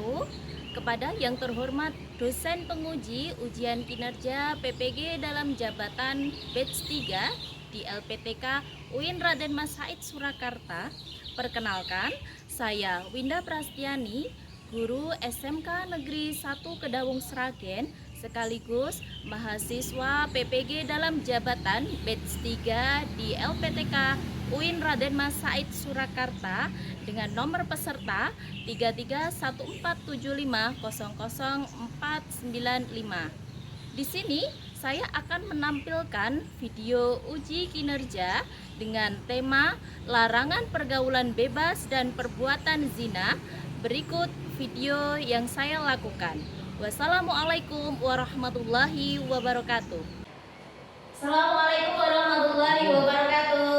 wabarakatuh. Kepada yang terhormat dosen penguji ujian kinerja PPG dalam jabatan batch 3 di LPTK UIN Raden Mas Said Surakarta. Perkenalkan, saya Winda Prastiani, guru SMK Negeri 1 Kedawung Sragen, sekaligus mahasiswa PPG dalam jabatan batch 3 di LPTK UIN Raden Mas Said Surakarta dengan nomor peserta 331475000495. Di sini saya akan menampilkan video uji kinerja dengan tema larangan pergaulan bebas dan perbuatan zina. Berikut video yang saya lakukan. Wassalamualaikum warahmatullahi wabarakatuh. Assalamualaikum warahmatullahi wabarakatuh.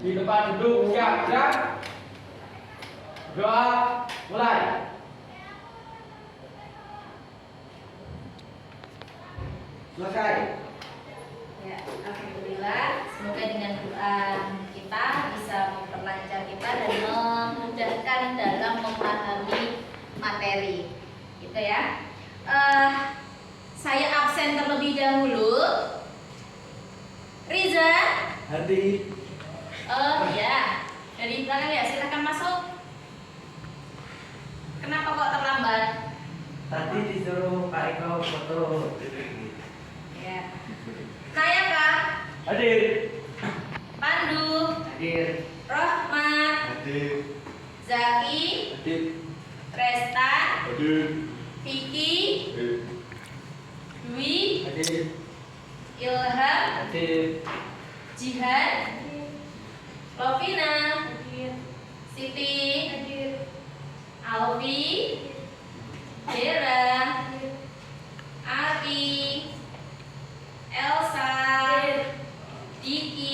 Di depan duduk, siap, gerak. Doa, mulai. Selesai. Ya, alhamdulillah. Semoga dengan doa kita bisa memperlancar kita dan memudahkan dalam memahami materi. Gitu ya. Saya absen terlebih dahulu. Riza. Hadir. Oh ya, dari belakang ya, silakan masuk. Kenapa kok terlambat? Tadi disuruh Pak Eko foto. Ya. Saya Kak. Hadir. Pandu. Hadir. Rohmat. Hadir. Zaki. Hadir. Resta. Hadir. Vicky. Hadir. Dwi. Hadir. Ilham. Hadir. Jihad. Lovina. Siti. Alfi. Dera. Ari. Elsa. Diki.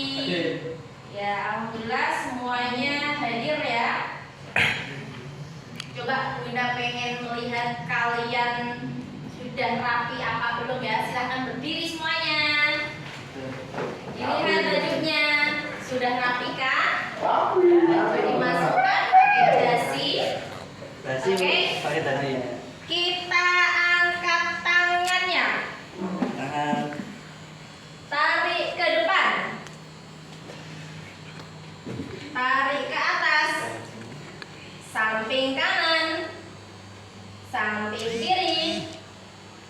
Ya, alhamdulillah semuanya hadir ya. Coba Winda pengen melihat kalian sudah rapi apa belum ya. Silahkan berdiri semuanya. Dilihat bajunya. Sudah rapi kah? Baju dimasukkan pakai dasi. Oke. Pakai dasi ya. Kita angkat tangannya. Tangan. Tarik ke depan. Tarik ke atas. Samping kanan. Samping kiri.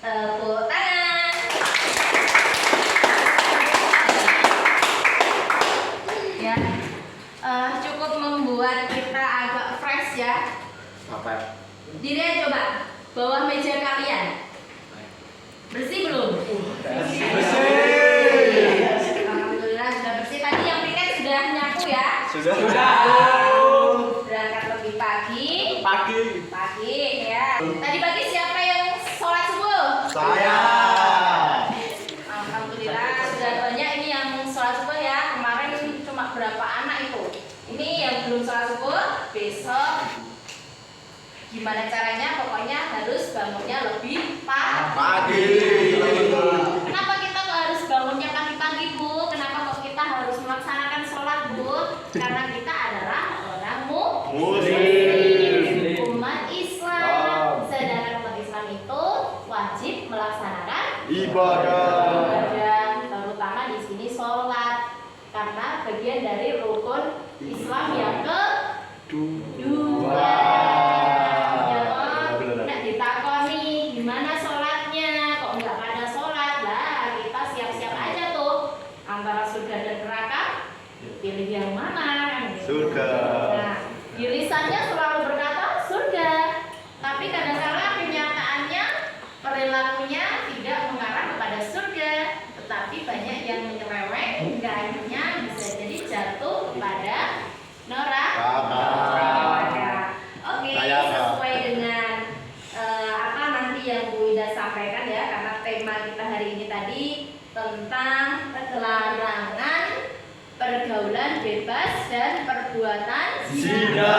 Tepuk tangan. Ya, cukup membuat kita agak fresh ya. Apa? Dilihat coba bawah meja kalian. Bersih belum? Bersih. Alhamdulillah sudah bersih. Tadi yang piket sudah nyapu ya? Sudah. Berangkat lebih pagi. Pagi. Ya. Tadi pagi siapa yang sholat subuh? Saya. Alhamdulillah sudah banyak ini yang sholat subuh ya. Kemarin cuma berapa anak itu? Ini yang belum sholat subuh. Besok gimana caranya? Pokoknya harus bangunnya lebih pagi. Kenapa kita kok harus bangunnya pagi-pagi, Bu? Kenapa kok kita harus melaksanakan sholat, Bu? Karena kita adalah orang Muslim, umat Islam. Sedangkan umat Islam itu wajib melaksanakan ibadah, terutama di sini sholat, karena bagian dari rukun Islam yang kedua. Nah, ditakoni gimana sholatnya, kok nggak pada sholat lah? Kita siap-siap aja tuh antara surga dan neraka, pilih yang mana? Surga. Nah, di lisannya selalu berkata surga, tapi kadang-kadang kenyataannya perilakunya tidak mengarah kepada surga, tetapi banyak yang menyeleweng hingga akhirnya bisa jadi jatuh kepada neraka. Oke, sesuai dengan apa nanti yang Bu Ida sampaikan ya, karena tema kita hari ini tadi tentang larangan pergaulan bebas dan perbuatan zina.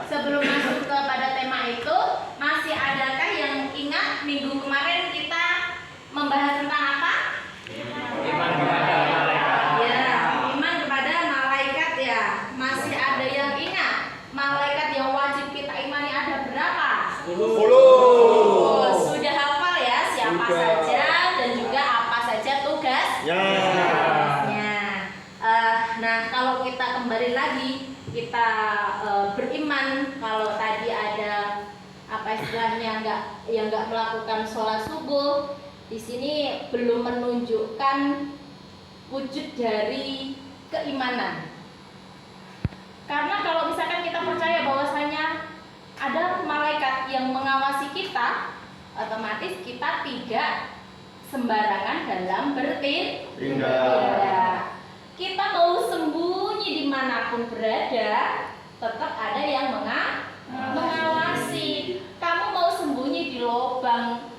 Sebelum masuk kepada tema itu, masih adakah yang ingat minggu kemarin kita membahas tentang apa? Iman kepada malaikat. Ya, iman kepada malaikat ya. Masih ada yang ingat malaikat yang wajib kita imani ada berapa? 10. Oh, sudah hafal ya siapa Sudah. saja dan juga apa saja tugasnya. Nah, kalau kita kembali lagi kita beriman kalau tadi ada apa istilahnya nggak melakukan sholat subuh, di sini belum menunjukkan wujud dari keimanan. Karena kalau misalkan kita percaya bahwasanya ada malaikat yang mengawasi kita, otomatis kita tidak sembarangan dalam bertindak. Kita mau sembunyi dimanapun berada, tetap ada yang mengawasi. Kamu mau sembunyi di lubang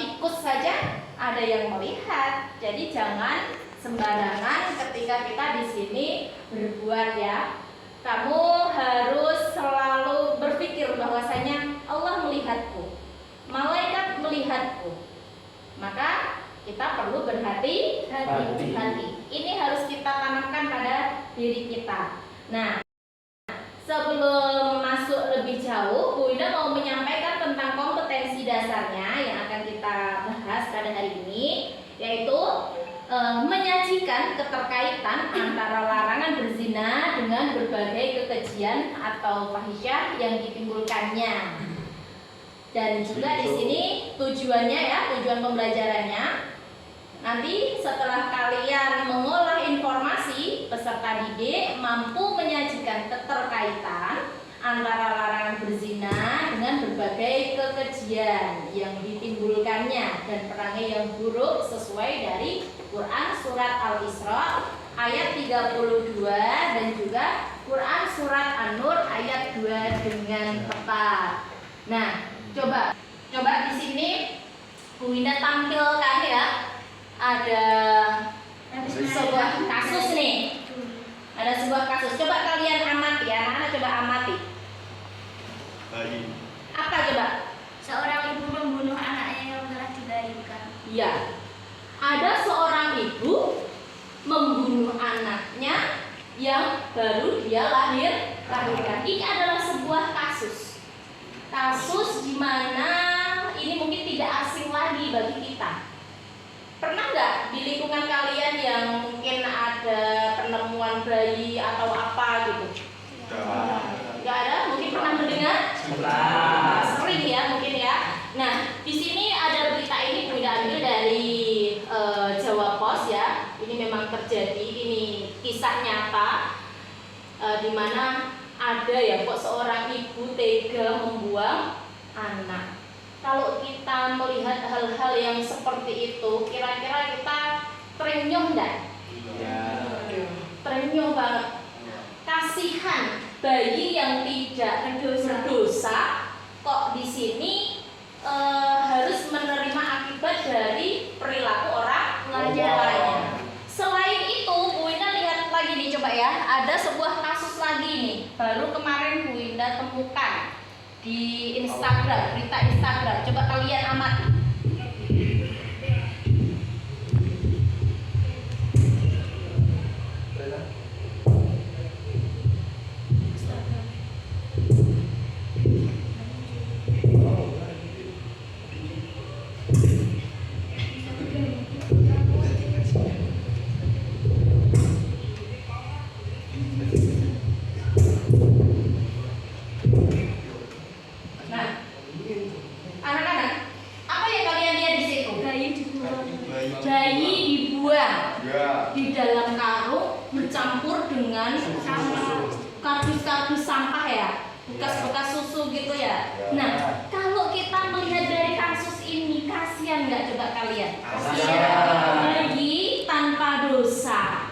tikus saja, ada yang melihat. Jadi jangan sembarangan ketika kita di sini berbuat ya. Kamu harus selalu berpikir bahwasanya Allah melihatku, malaikat melihatku. Maka kita perlu berhati-hati. Ini harus kita tanamkan pada diri kita. Nah, sebelum masuk lebih jauh, Bu Ida mau menyampaikan tentang kompetensi dasarnya yang akan kita bahas pada hari ini, yaitu menyajikan keterkaitan antara larangan berzina dengan berbagai kekejian atau fahisyah yang ditimbulkannya. Dan juga di sini tujuannya ya, tujuan pembelajarannya nanti setelah kalian mengolah informasi, peserta didik mampu menyajikan keterkaitan antara larangan berzina dengan berbagai kekejian yang ditimbulkannya dan perangai yang buruk sesuai dari Quran Surat Al-Isra ayat 32 dan juga Quran Surat An-Nur ayat 2 dengan tepat. Nah, coba di sini Bu Winda tampilkan ya, ada sebuah kasus nih. Ada sebuah kasus. Coba kalian amati ya, anak-anak coba amati. Apa coba? Seorang ibu membunuh anaknya yang telah dilahirkan. Iya. Ada seorang ibu membunuh anaknya yang baru dia lahirkan. Ini adalah sebuah kasus. Kasus di mana ini mungkin tidak asing lagi bagi kita. Pernah nggak di lingkungan kalian yang mungkin ada penemuan bayi atau apa gitu? Nggak ada? Mungkin pernah mendengar? Sering ya mungkin ya. Nah, di sini ada berita ini Bu Ida ambil dari Jawa Pos ya. Ini memang terjadi, ini kisah nyata di mana ada ya kok seorang ibu tega membuang anak. Kalau kita melihat hal-hal yang seperti itu, kira-kira kita terenyuh enggak? Terenyuh banget. Kasihan bayi yang tidak berdosa kok di sini harus menerima akibat dari perilaku orang tuanya. Selain itu, Bu Winda lihat lagi nih coba ya, ada sebuah kasus lagi nih, baru kemarin Bu Winda temukan di Instagram, berita Instagram. Coba kalian amati. Nah, anak-anak, apa yang kalian lihat di situ? Bayi dibuang di dalam karung bercampur dengan kardus-kardus sampah ya, bekas-bekas susu gitu ya. Nah, kalau kita melihat dari kasus ini, kasihan nggak coba kalian? Bayi tanpa dosa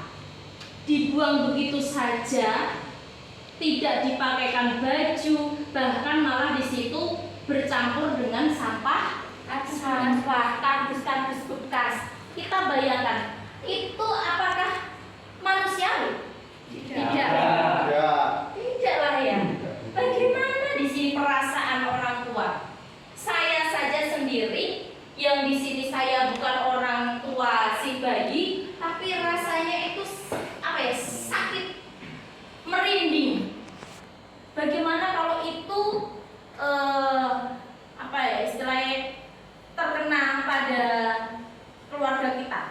dibuang begitu saja, tidak dipakaikan baju, bahkan malah di situ bercampur dengan sampah kardus-kardus bekas. Kita bayangkan, itu apakah manusiawi? Tidak. Tidaklah ya. Bagaimana di sini perasaan orang tua? Saya saja sendiri yang di sini saya bukan orang tua si bayi, tapi rasanya itu sakit, merinding. Bagaimana kalau itu istilahnya terkena pada keluarga kita?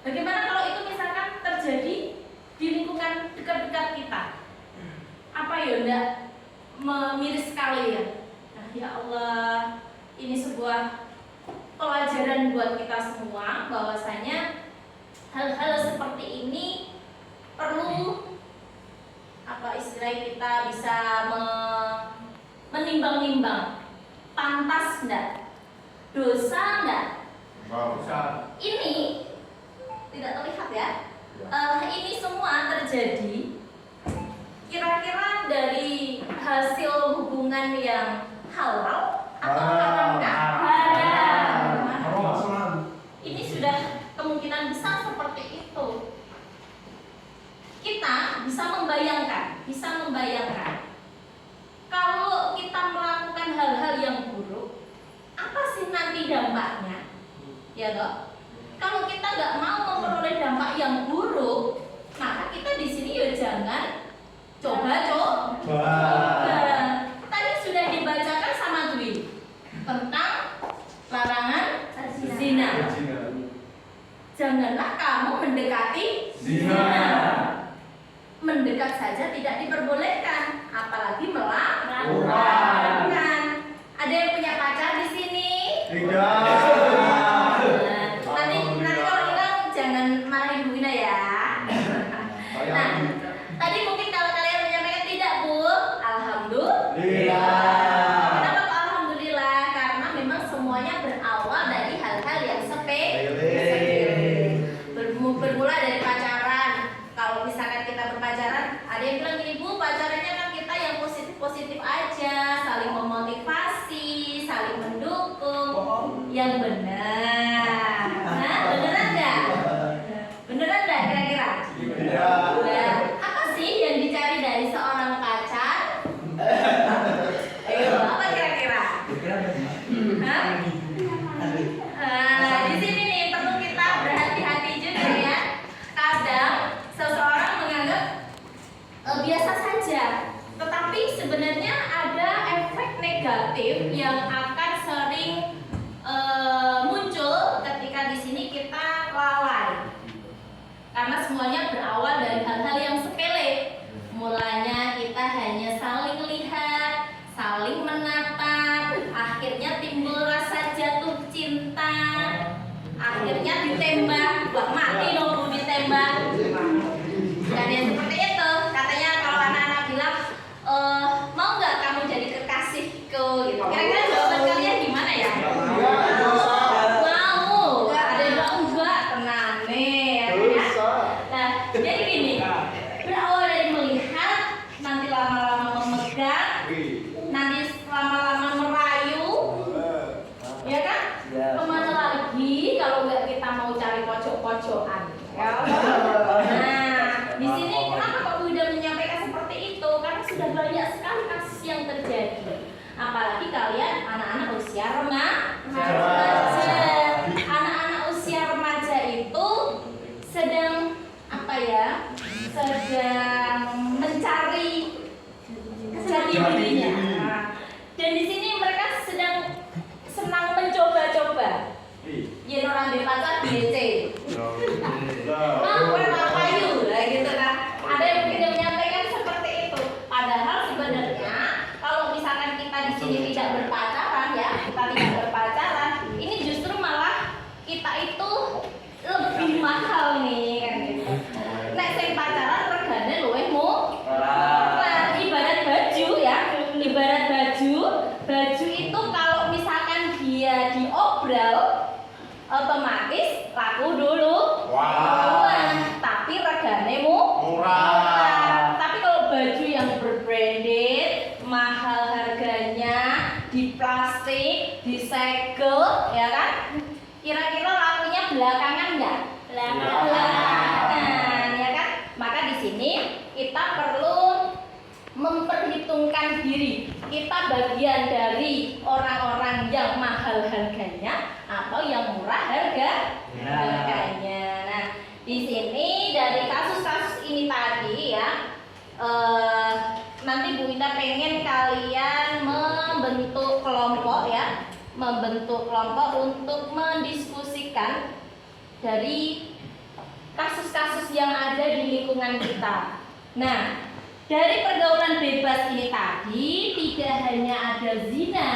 Bagaimana kalau itu misalkan terjadi di lingkungan dekat-dekat kita? Apa ya, enggak miris sekali ya? Nah, ya Allah, ini sebuah pelajaran buat kita semua bahwasanya hal-hal seperti ini perlu kita bisa menimbang-nimbang, pantas enggak, dosa enggak. Ini tidak terlihat ya. Ini semua terjadi kira-kira dari hasil hubungan yang halal atau haram? Ini sudah kemungkinan besar seperti itu. Kita bisa membayangkan kalau kita melakukan hal-hal yang buruk, apa sih nanti dampaknya? Ya toh? Kalau kita nggak mau memperoleh dampak yang buruk, maka kita di sini ya jangan coba. Tadi sudah dibacakan sama Dwi tentang larangan zina. Janganlah kamu mendekati zina. Mendekat saja tidak diperbolehkan, apalagi melakukan. Ada yang punya pacar di sini? Tidak. Nanti kalau hilang jangan marahin Bu Ina ya. Nah, tadi mungkin kalau kalian menyampaikan tidak, Bu. Alhamdulillah. Kenapa kok alhamdulillah? Karena memang semuanya berawal dari hal-hal yang sepele. Bermula dari pacaran. Kalau misalkan kita berpacaran, ada yang bilang gini, Bu, pacarannya kan kita yang positif-positif aja, saling memotivasi, saling mendukung. Yang benar. Nah, beneran nggak? Beneran nggak kira-kira? Nah, apa sih yang dicari dari seorang pacar? Ayo, apa kira-kira? Hah? Nah, di sini nih perlu kita berhati-hati juga ya. Kadang seseorang menganggap biasa saja, tetapi sebenarnya ada efek negatif yang akan sering muncul ketika di sini kita lalai. Karena semuanya berawal dari hal-hal yang sepele. Mulanya kita hanya saling lihat, saling menatap, akhirnya timbul rasa jatuh cinta, akhirnya ditembak, wah mati dong ditembak. Dan yang seperti itu, katanya kalau anak-anak bilang, mau nggak kamu jadi kekasihku? Gitu. Kira-kira jawaban kalian gimana ya? Mau. Ada yang bilang enggak, tenang nih. Nah, jadi gini, berawal dari melihat, nanti lama-lama memegang, nanti lama-lama merayu, ya kan? Kemana lagi kalau nggak kita mau cari pojok-pojokan? Ya. Nah, di sini kenapa kok udah menyampaikan seperti itu? Karena sudah banyak sekali kasus yang terjadi. Apalagi kalian anak-anak usia remaja. Anak-anak usia remaja itu sedang sedang mencari dirinya. Dan di sini mereka sedang senang mencoba-coba. Yen orang di pacar DC. Payu lah gitu kan. Ada yang tidak menyampaikan seperti itu. Padahal sebenarnya kalau misalkan kita di sini tidak berpacaran ya, kita tidak berpacaran, ini justru malah kita itu lebih mahal nih kan gitu. Nek sing pacaran regane luwih murah. Ibarat baju ya, baju itu kalau misalkan dia diobral otomatis laku dulu. belakangan nggak? Belakangan, ya kan? Maka di sini kita perlu memperhitungkan diri. Kita bagian dari orang-orang yang mahal harganya atau yang murah harganya. Nah, di sini dari kasus-kasus ini tadi ya, nanti Bu Indah pengen kalian membentuk kelompok ya, membentuk kelompok untuk mendiskusikan dari kasus-kasus yang ada di lingkungan kita. Nah, dari pergaulan bebas ini tadi tidak hanya ada zina,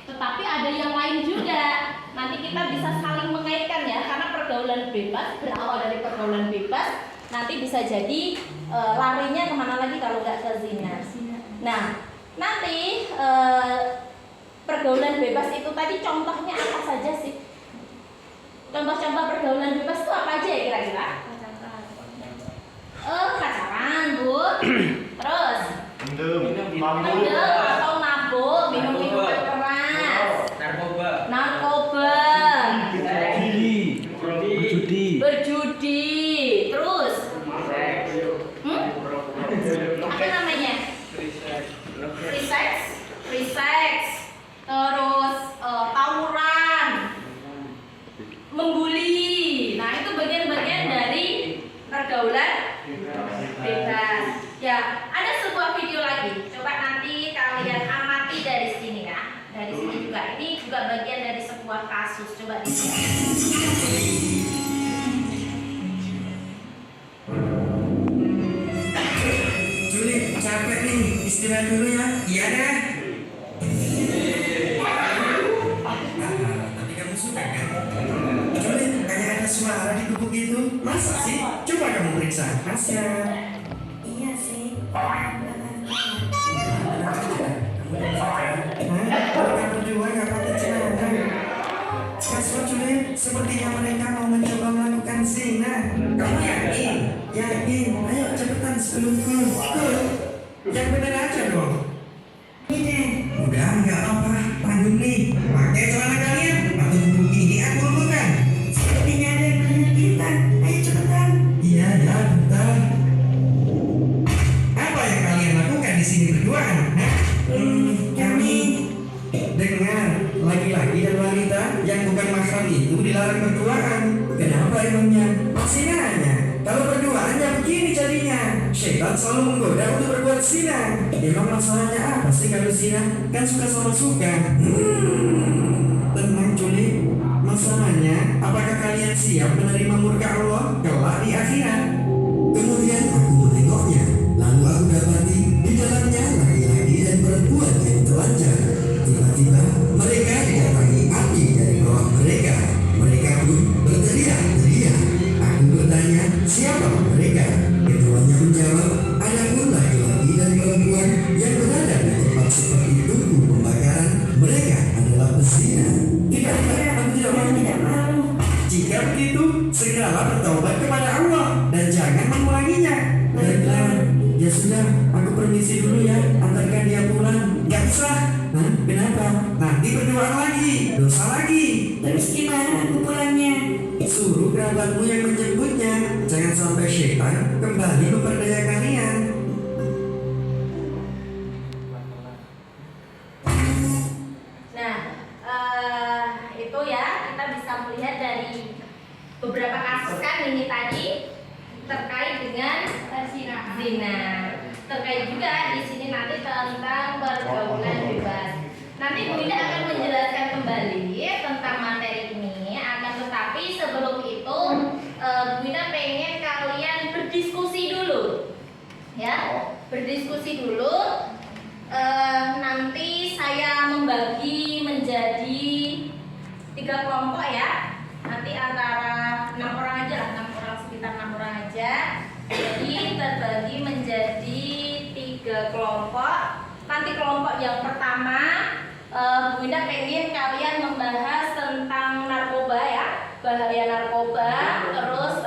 tetapi ada yang lain juga. Nanti kita bisa saling mengaitkan ya, karena pergaulan bebas berawal dari pergaulan bebas, nanti bisa jadi larinya kemana lagi kalau nggak ke zina. Nah, nanti pergaulan bebas itu tadi contohnya apa saja sih? Contoh-contoh pergaulan bebas itu apa aja ya kira-kira? Pacaran, Bu. Terus minum atau mabuk, minum keras, narkoba, berjudi, terus apa namanya? Free sex, terus tawuran, membuli. Nah, itu bagian-bagian dari pergaulan bebas. Ya, ada sebuah video lagi. Coba nanti kalian amati dari sini ya. Dari sini juga. Ini juga bagian dari sebuah kasus. Coba dilihat. Juli, capek nih. Istirahat dulu ya. Iya deh. Tapi kamu suka kan? Juli, kayak ada suara di gubuk itu. Masa sih? Coba kamu periksa. Masya. Iya sih. Mereka berdua gak pakai celana. Kasut Juli, sepertinya mereka mau mencoba melakukan zina. Kamu yakin? Yakin. Ayo cepetan sebelumku. Yang bener aja dong. Ini. Udah nggak apa-apa. Tanggung nih. Pakai celana kalian. Atau bubuk ini aku lulukan. Sepertinya ada yang melihat kita. Ayo cepetan. Iya, ya, bentar. Apa yang kalian lakukan di sini berdua? Kami dengar laki-laki dan wanita yang bukan mahram itu dilarang berduaan. Kenapa emangnya? Masih nanya. Kalau berduaannya begini jadinya. Syaitan selalu menggoda untuk berbuat zina. Emang masalahnya apa sih kalau zina? Kan suka sama suka. Tenang Juli. Masalahnya, apakah kalian siap menerima murka Allah kelak di akhirat? Kemudian aku menengoknya. Lalu aku dapati di dalamnya laki-laki dan perempuan yang telanjang. Tiba-tiba mereka didatangi api dari bawah mereka. Mereka pun berteriak-teriak. Aku bertanya, siapa mereka? Keduanya menjawab, adapun laki-laki dan perempuan yang berada di tempat seperti tunggu pembakaran, mereka adalah pezina. Tidak, aku tidak mau. Jika begitu, segeralah bertaubat kepada Allah dan jangan mengulanginya. Baiklah, ya sudah, aku permisi dulu ya, antarkan dia pulang. Gak usah. Hah? Kenapa? Nanti berdoa lagi, dosa lagi. Terus gimana aku pulangnya? Suruh kerabatmu yang menjemputnya. Jangan sampai syaitan kembali memperdaya kalian. Nah, itu ya kita bisa melihat dari beberapa kasus kan ini tadi terkait dengan zina. Terkait juga di sini nanti tentang pergaulan bebas. Nanti Bu Ida akan menjelaskan kembali tentang materi ini. Akan tetapi sebelum itu Bu Ida pengen kalian berdiskusi dulu, ya, berdiskusi dulu. Nanti saya membagi menjadi 3 kelompok ya. Nanti antara 6 orang aja lah, 6 orang, sekitar 6 orang aja. Jadi terbagi menjadi 3 kelompok. Nanti kelompok yang pertama, Bu Indah pengen kalian membahas tentang narkoba ya, bahaya narkoba, terus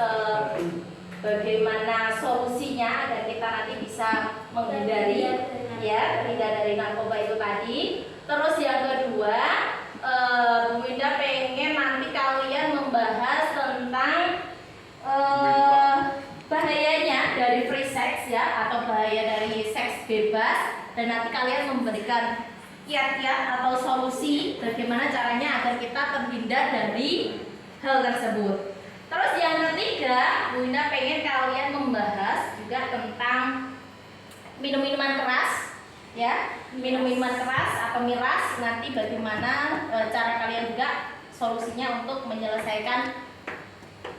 bagaimana solusinya agar kita nanti bisa menghindari ya, terhindar dari narkoba itu tadi. Terus yang kedua, Bu Indah pengen nanti kalian membahas bebas dan nanti kalian memberikan kiat-kiat atau solusi bagaimana caranya agar kita terhindar dari hal tersebut. Terus yang ketiga, Bunda pengen kalian membahas juga tentang minum-minuman keras, ya, minum-minuman keras atau miras. Nanti bagaimana cara kalian juga solusinya untuk menyelesaikan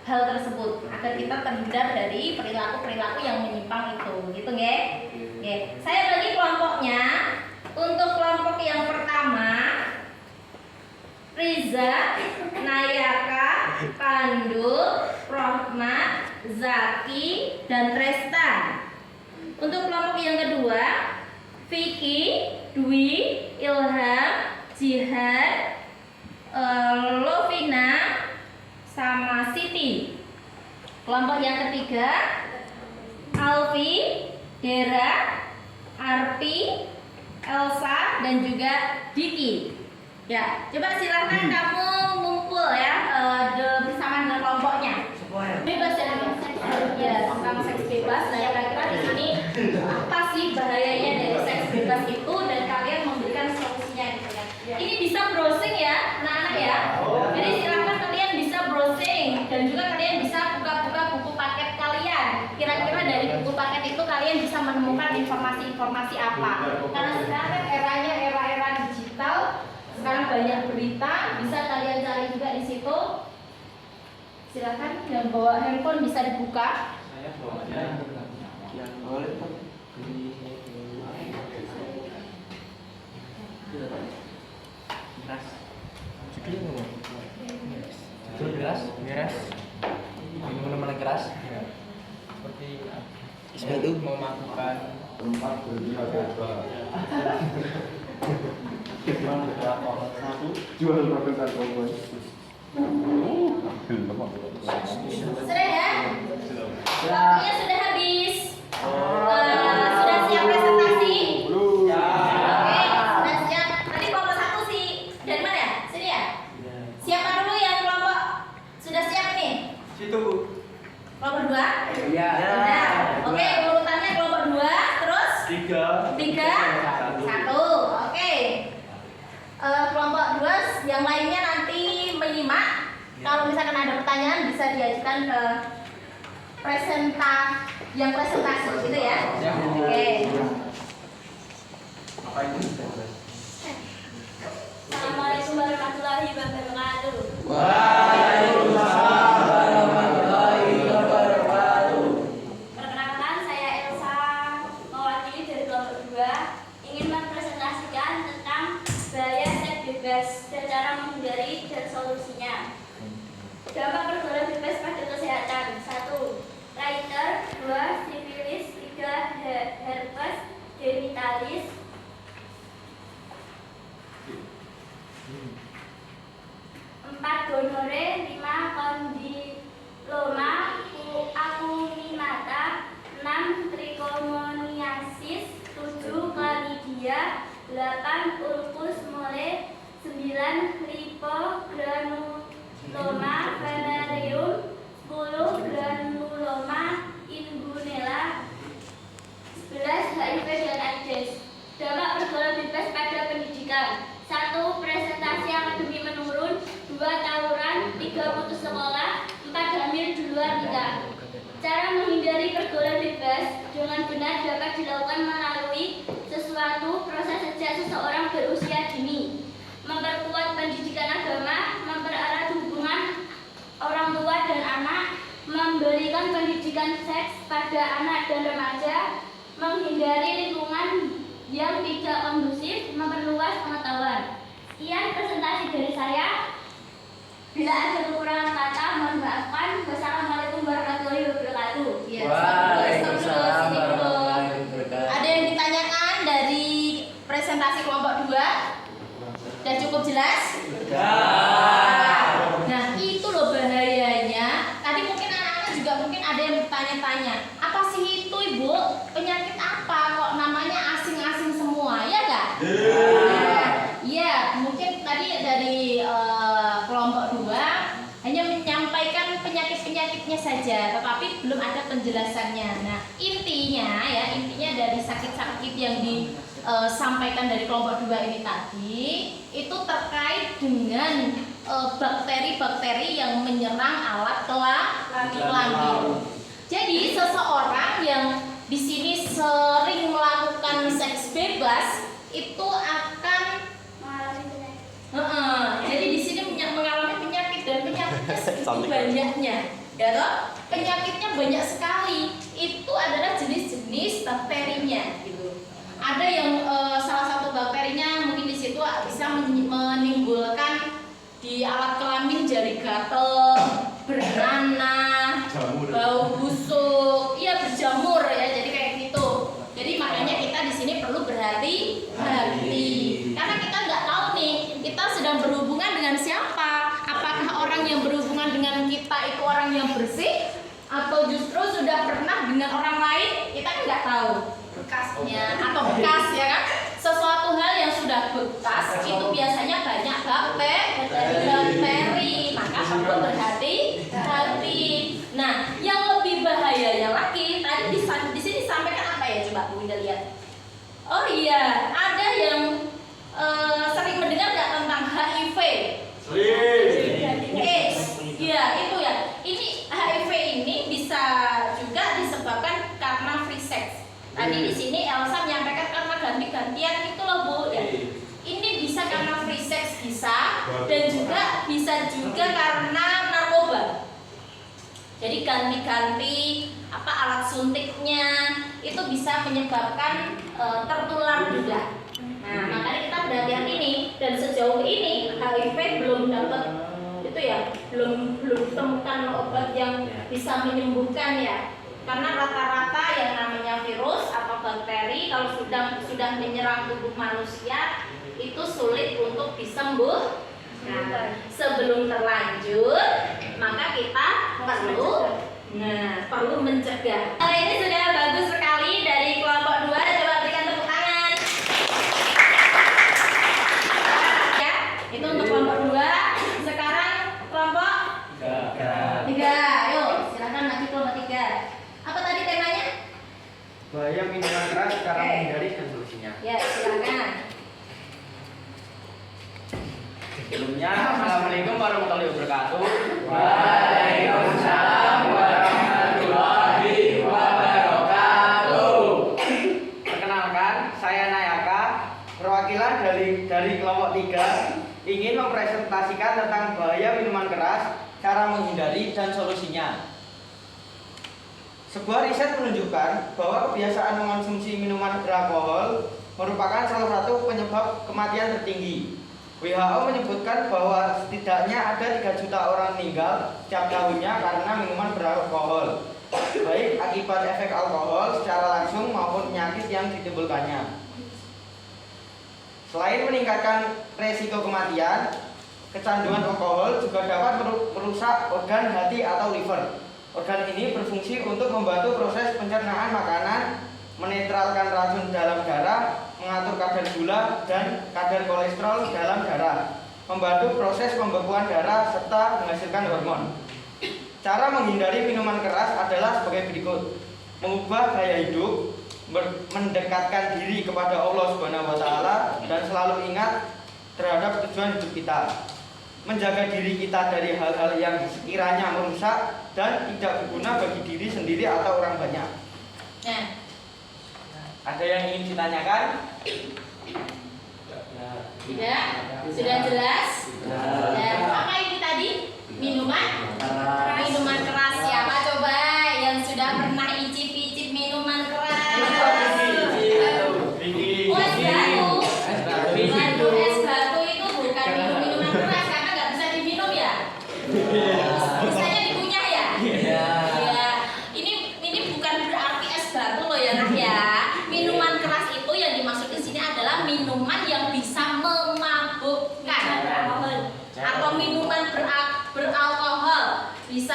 hal tersebut agar kita terhindar dari perilaku-perilaku yang menyimpang itu, gitu nggih? Nggih. Saya bagi kelompoknya. Untuk kelompok yang pertama, Riza, Nayaka, Pandu, Rohmat, Zaki, dan Trestan. Untuk kelompok yang kedua, Vicky, Dwi, Ilham, Jihad, Lovina, sama Siti. Kelompok yang ketiga, Alfi, Dera, Arpi, Elsa, dan juga Diki. Ya, coba silahkan kamu ngumpul ya bersama dengan kelompoknya. Bebas ya, tentang seks bebas. Nah, kira-kira di sini apa sih bahayanya dari seks bebas itu dan kalian memberikan solusinya gitu ya. Ini bisa browsing ya, anak-anak ya. Jadi silahkan kalian bisa browsing dan juga kalian bisa buka-buka buku paket kalian. Kira-kira dari buku paket itu kalian bisa menemukan informasi-informasi apa? Karena sekarang eranya era digital, sekarang banyak berita, bisa kalian cari juga di situ. Silakan yang bawa handphone bisa dibuka. Saya bawanya yang boleh Pak. Miras. Judul miras. Minuman keras. Seperti itu memakan tempat jual rokok narkoba. Sudah ya? Waktunya sudah habis. Sudah siap presentasi? Oke, sudah siap. Tadi kelompok 1 sih. Dari mana ya? Sini ya? Siapa dulu yang kelompok sudah siap ini? Situ. Kelompok 2? Iya. Sudah. Oke, urutannya kelompok 2, terus 3, 1. Oke. Kelompok 2 yang lainnya nanti menyimak. Kalau misalkan ada pertanyaan bisa diajukan ke presentasi gitu ya. Oke. Assalamualaikum warahmatullahi wabarakatuh. Waalaikumsalam warahmatullahi wabarakatuh. Perkenalkan, saya Elsa, mewakili dari kelompok 2, ingin mempresentasikan tentang bahaya seks bebas dan cara menghindari dan solusinya. Dampak pergaulan bebas pada kesehatan: 1. Raiter, 2. Sifilis, 3. Herpes genitalis, 4. Gonore, 5. Kondiloma acuminata, 6. Trichomoniasis, 7. Chlamydia, 8. Ulcus mole, 9. Lipogranuloma venereum, 10. Granuloma inguinala, 11. HIV dan AIDS. Dampak pergaulan bebas pada pendidikan: 1. Presentasi akademi menurun, 2. Tawuran, 3. putus sekolah, 4. hamil di luar nikah. Cara menghindari pergaulan bebas dengan benar dapat dilakukan melalui sesuatu proses sejak seseorang berusia dini, memperkuat pendidikan agama, mempererat hubungan orang tua dan anak, memberikan pendidikan seks pada anak dan remaja, menghindari lingkungan yang tidak kondusif, memperluas pengetahuan. Sekian presentasi dari saya. Bila ada kekurangan kata, mohon maafkan. Wassalamualaikum warahmatullahi wabarakatuh. Ya, Waalaikumsalam sini dulu. warahmatullahi wabarakatuh. Ada yang ditanyakan dari presentasi kelompok 2? Sudah cukup jelas? Nah, itu loh bahayanya. Tadi mungkin anak-anak juga mungkin ada yang bertanya-tanya, apa sih itu Ibu? Penyakit apa kok namanya asing-asing semua, ya enggak? Iya, mungkin tadi dari kelompok 2 hanya menyampaikan penyakit-penyakitnya saja, tetapi belum ada penjelasannya. Nah, intinya dari sakit-sakit yang disampaikan dari kelompok 2 ini tadi itu terkait dengan bakteri-bakteri yang menyerang alat kelamin. Jadi seseorang yang di sini sering melakukan seks bebas itu akan jadi di sini mengalami penyakit dan penyakitnya segitu banyaknya, ya toh? Penyakitnya banyak sekali. Itu adalah jenis-jenis bakterinya, gitu. Ada yang salah satu bakterinya mungkin di situ bisa menimbulkan di alat kelamin jari gatel, bernanah, bau busuk, iya berjamur ya. Jadi kayak gitu. Jadi makanya kita di sini perlu berhati-hati karena kita nggak tahu nih kita sedang berhubungan dengan siapa. Apakah orang yang berhubungan dengan kita itu orang yang bersih atau justru sudah pernah dengan orang lain? Kita kan nggak tahu bekasnya atau bekas ya kan. Sesuatu hal yang sudah bekas itu biasanya banyak bakteri, maka perlu berhati-hati. Nah, yang lebih bahayanya lagi tadi di sini sampaikan apa ya, coba Bu Winda lihat. Oh iya, ada yang sering mendengar nggak tentang HIV? AIDS. Iya, itu ya. Ini HIV ini bisa juga disebabkan karena free sex. Tadi di sini Elsa menyampaikan karena ganti-gantian itu loh Bu. Ya. Ini bisa karena free sex bisa, dan juga bisa juga karena narkoba. Jadi ganti-ganti alat suntiknya itu bisa menyebabkan tertular juga. Nah, makanya kita berhati-hati nih. Dan sejauh ini HIV belum dapat itu ya, belum ditemukan obat yang bisa menyembuhkan ya. Karena rata-rata yang namanya virus atau bakteri kalau sudah menyerang tubuh manusia itu sulit untuk disembuh. Nah, sebelum terlanjur maka kita perlu mencegah. Ini sudah bagus sekali dari kelompok 2. Coba berikan tepuk tangan. Ya, itu untuk kelompok 2. Sekarang kelompok 3. Ayo, silakan lagi kelompok 3. Apa tadi temanya? Bahaya minuman keras, cara menghindari dan solusinya. Ya, silakan. Sebelumnya, Assalamualaikum warahmatullahi wabarakatuh. Waalaikumsalam warahmatullahi wabarakatuh. Perkenalkan, saya Nayaka, perwakilan dari kelompok 3 ingin mempresentasikan tentang bahaya minuman keras, cara menghindari dan solusinya. Sebuah riset menunjukkan bahwa kebiasaan mengonsumsi minuman beralkohol merupakan salah satu penyebab kematian tertinggi. WHO menyebutkan bahwa setidaknya ada 3 juta orang meninggal setiap tahunnya karena minuman beralkohol, baik akibat efek alkohol secara langsung maupun penyakit yang ditimbulkannya. Selain meningkatkan resiko kematian, kecanduan alkohol juga dapat merusak organ hati atau liver. Organ ini berfungsi untuk membantu proses pencernaan makanan, menetralkan racun dalam darah, mengatur kadar gula dan kadar kolesterol dalam darah, membantu proses pembekuan darah serta menghasilkan hormon. Cara menghindari minuman keras adalah sebagai berikut: mengubah gaya hidup, mendekatkan diri kepada Allah SWT dan selalu ingat terhadap tujuan hidup kita, menjaga diri kita dari hal-hal yang sekiranya merusak dan tidak berguna bagi diri sendiri atau orang banyak. Nah, ada yang ingin ditanyakan? tidak? Sudah jelas? Ya. Apa ini tadi? Minuman keras. Siapa coba yang sudah pernah icip-icip minuman keras? Es batu itu bukan minuman keras karena nggak bisa diminum ya. Bisanya dikunyah ya. Ya. Ini bukan berarti es batu loh ya Nak ya. Minuman keras itu yang dimaksud di sini adalah minuman yang bisa memabukkan atau minuman beralkohol, bisa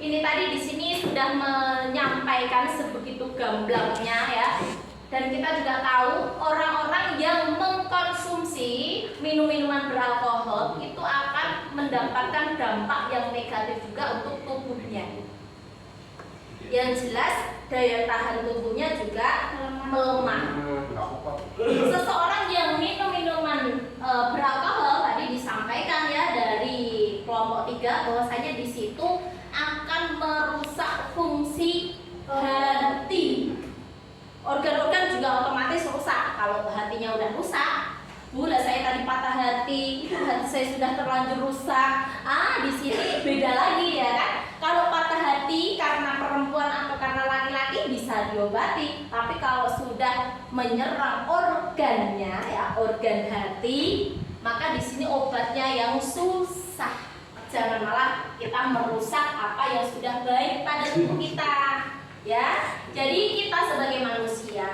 ini tadi di sini sudah menyampaikan sebegitu gamblangnya ya. Dan kita juga tahu orang-orang yang mengkonsumsi minum-minuman beralkohol itu akan mendapatkan dampak yang negatif juga untuk tubuhnya. Yang jelas daya tahan tubuhnya juga melemah. Seseorang yang minum minuman beralkohol tadi disampaikan ya dari kelompok 3 bahwasanya di situ akan merusak fungsi hati. Organ-organ juga otomatis rusak. Kalau hatinya udah rusak, lah saya tadi patah hati, hati saya sudah terlanjur rusak. Di sini beda lagi ya kan. Kalau patah hati karena perempuan atau karena laki-laki bisa diobati, tapi kalau sudah menyerang organnya ya, organ hati, maka di sini obatnya yang susah. Jangan malah kita merusak apa yang sudah baik pada tubuh kita. Ya, jadi kita sebagai manusia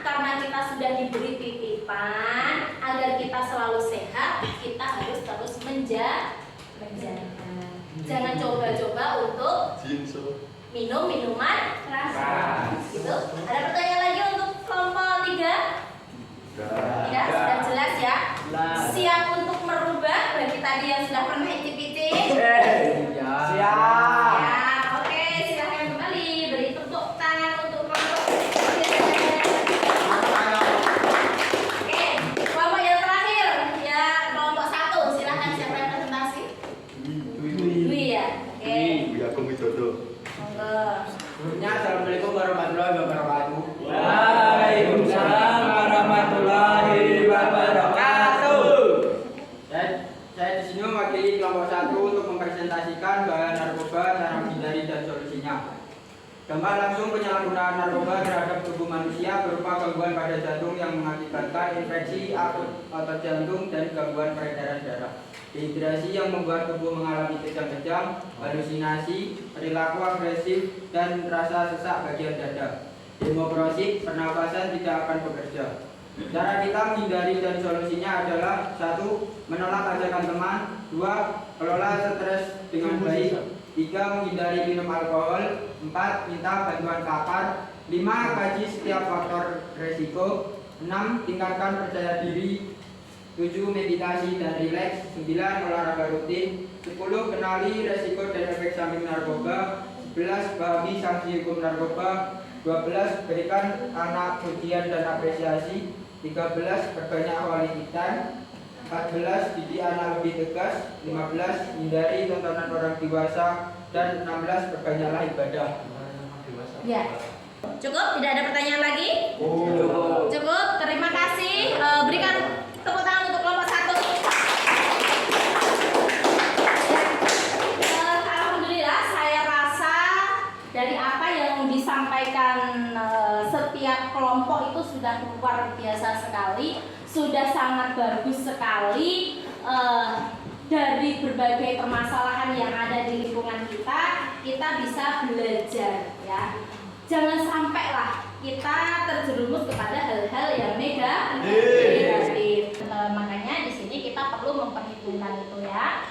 karena kita sudah diberi titipan agar kita selalu sehat, kita harus terus menjaga. Jangan coba-coba untuk minum minuman keras. Gitu. Ada pertanyaan lagi untuk kelompok 3? Tidak, sudah jelas ya. Siap untuk merubah bagi tadi yang sudah pernah icip-icip? Siap. Ya, oke, silahkan kembali beri tepuk tangan untuk kelompok 3. Oke, kelompok yang terakhir ya, kelompok 1. Silahkan siapa yang presentasi? Dwi ya. Oke. Monggo. Sebelumnya assalamualaikum warahmatullahi wabarakatuh. Waalaikumsalam warahmatullahi wabarakatuh. Saya di sini mewakili kelompok 1 untuk mempresentasikan bahaya narkoba, cara menghindari dan solusinya. Dampak langsung penyalahgunaan narkoba terhadap tubuh manusia berupa gangguan pada jantung yang mengakibatkan infeksi akut otot jantung dan gangguan peredaran darah. Dehidrasi yang membuat tubuh mengalami kejang-kejang, halusinasi, perilaku agresif, dan rasa sesak bagian dada. Hemokrosis, pernapasan tidak akan bekerja. Cara kita menghindari dan solusinya adalah 1. Menolak ajakan teman. 2. Kelola stres dengan baik. 3. Menghindari minum alkohol. 4. Minta bantuan pakar. 5. Kaji setiap faktor resiko. 6. Tingkatkan percaya diri. 7. Meditasi dan rileks. 9. Olahraga rutin. 10. Kenali resiko dan efek samping narkoba. 11. Pahami sanksi hukum narkoba. 12. Berikan anak pujian dan apresiasi. 13. Perbanyak quality time. 14. Didik anak lebih tegas. 15. Hindari tontonan orang dewasa. Dan 16. Perbanyaklah ibadah. Ya. Cukup? Tidak ada pertanyaan lagi? Cukup. Terima kasih. Berikan tepuk tangan untuk kelompok 1. Alhamdulillah, saya rasa dari apa yang disampaikan setiap kelompok itu sudah luar biasa sekali, sudah sangat bagus sekali. Dari berbagai permasalahan yang ada di lingkungan kita bisa belajar ya. Jangan sampailah kita terjerumus kepada hal-hal yang negatif. Makanya di sini kita perlu memperhitungkan itu ya.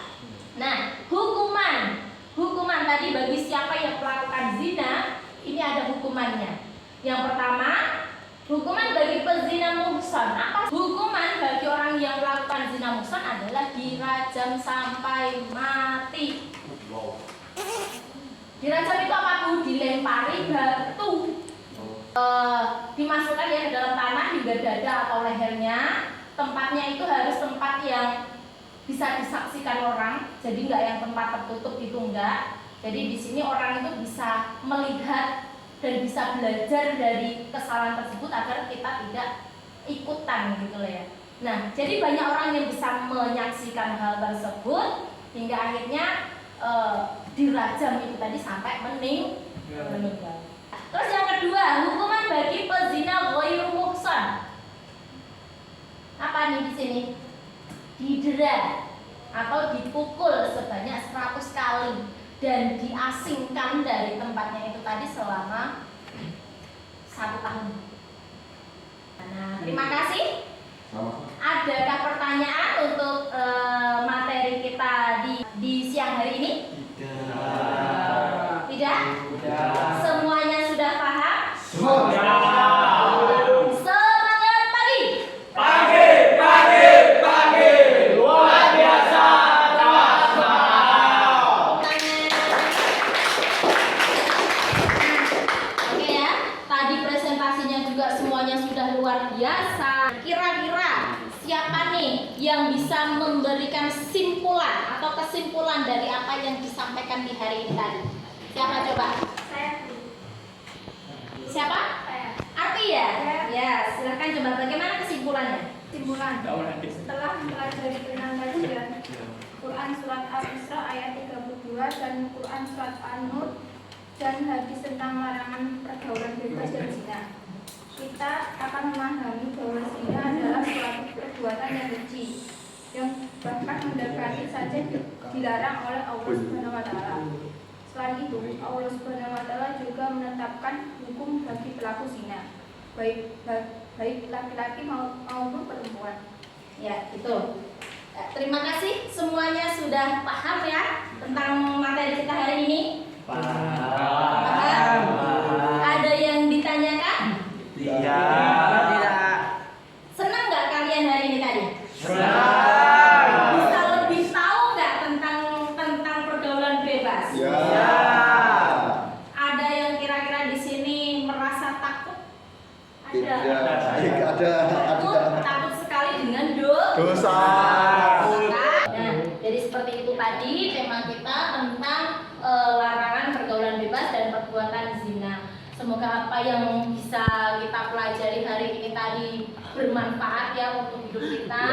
Nah, hukuman tadi bagi siapa yang melakukan zina, ini ada hukumannya. Yang pertama, hukuman bagi pezina muhsan. Apa hukuman bagi orang yang melakukan zina muhsan adalah dirajam sampai mati. Dirajam itu apa Bu? Dilempari batu. Dimasukkan ya ke dalam tanah hingga dada atau lehernya. Tempatnya itu harus tempat yang bisa disaksikan orang, jadi nggak yang tempat tertutup itu enggak. Jadi di sini orang itu bisa melihat dan bisa belajar dari kesalahan tersebut agar kita tidak ikutan gitu loh ya. Nah, jadi banyak orang yang bisa menyaksikan hal tersebut hingga akhirnya dirajam itu tadi sampai meninggal. Terus yang kedua, hukuman bagi pezina ghairu muhsan. Apa nih di sini? Didera atau dipukul sebanyak 100 kali dan diasingkan dari tempatnya itu tadi selama 1 tahun. Nah, terima kasih. Adakah pertanyaan untuk materi kita di siang hari ini? Tidak. Semuanya sudah paham? Sudah. Semangat pagi. Pagi. Luar biasa. Oke ya, tadi presentasinya juga semuanya sudah luar biasa. Kira-kira siapa nih yang bisa memberikan simpulan atau kesimpulan dari apa yang disampaikan di hari ini tadi? Siapa coba? Saya. Siapa? Saya. Arti ya? Ya, silakan coba. Bagaimana kesimpulannya? Simpulan. Setelah mempelajari tentang kajian Quran Surat Al-Isra ayat 32 dan Quran Surat An-Nur dan hadis tentang larangan pergaulan bebas dan zina, kita akan memahami bahwa zina adalah suatu perbuatan yang keji, yang bahkan mendekati saja dilarang oleh Allah Subhanahu wa Ta'ala. Selain itu, Allah Subhanahu wa Ta'ala juga menetapkan hukum bagi pelaku zina, baik laki-laki maupun perempuan. Ya, betul. Terima kasih semuanya sudah paham ya tentang materi kita hari ini. Paham? Ada yang ditanyakan? Tidak. Senang nggak kalian hari ini tadi? Senang. Bisa lebih tahu nggak tentang pergaulan bebas? Ya. Ada yang kira-kira di sini merasa takut? Takut sekali dengan dosa. Nah, jadi seperti itu tadi tema kita tentang larangan pergaulan bebas dan perbuatan zina. Semoga apa yang bisa kita pelajari hari ini tadi bermanfaat ya untuk hidup kita,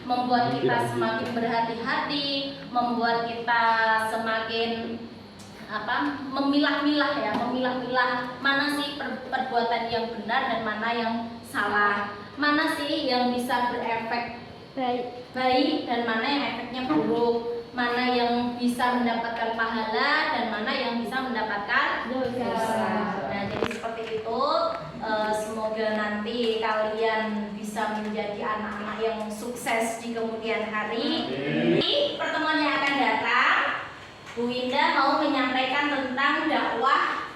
membuat kita semakin berhati-hati, membuat kita semakin memilah-milah mana sih perbuatan yang benar dan mana yang salah, mana sih yang bisa berefek baik dan mana yang efeknya buruk, mana yang bisa mendapatkan pahala dan mana yang bisa mendapatkan dosa. Nah, jadi seperti itu. Semoga nanti kalian bisa menjadi anak-anak yang sukses di kemudian hari. Di pertemuan yang akan datang, Bu Winda mau menyampaikan tentang dakwah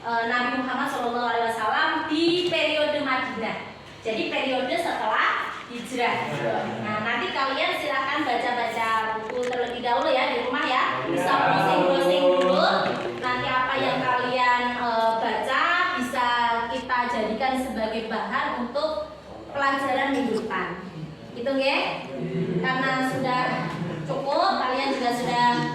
Nabi Muhammad SAW di periode Madinah. Jadi periode setelah hijrah. Nah, nanti kalian silakan baca-baca buku terlebih dahulu ya di rumah ya. Bisa browsing-browsing dulu. Nanti apa yang kalian baca bisa kita jadikan sebagai bahan untuk pelajaran minggu depan. Gitu nggih? Karena sudah cukup, kalian juga sudah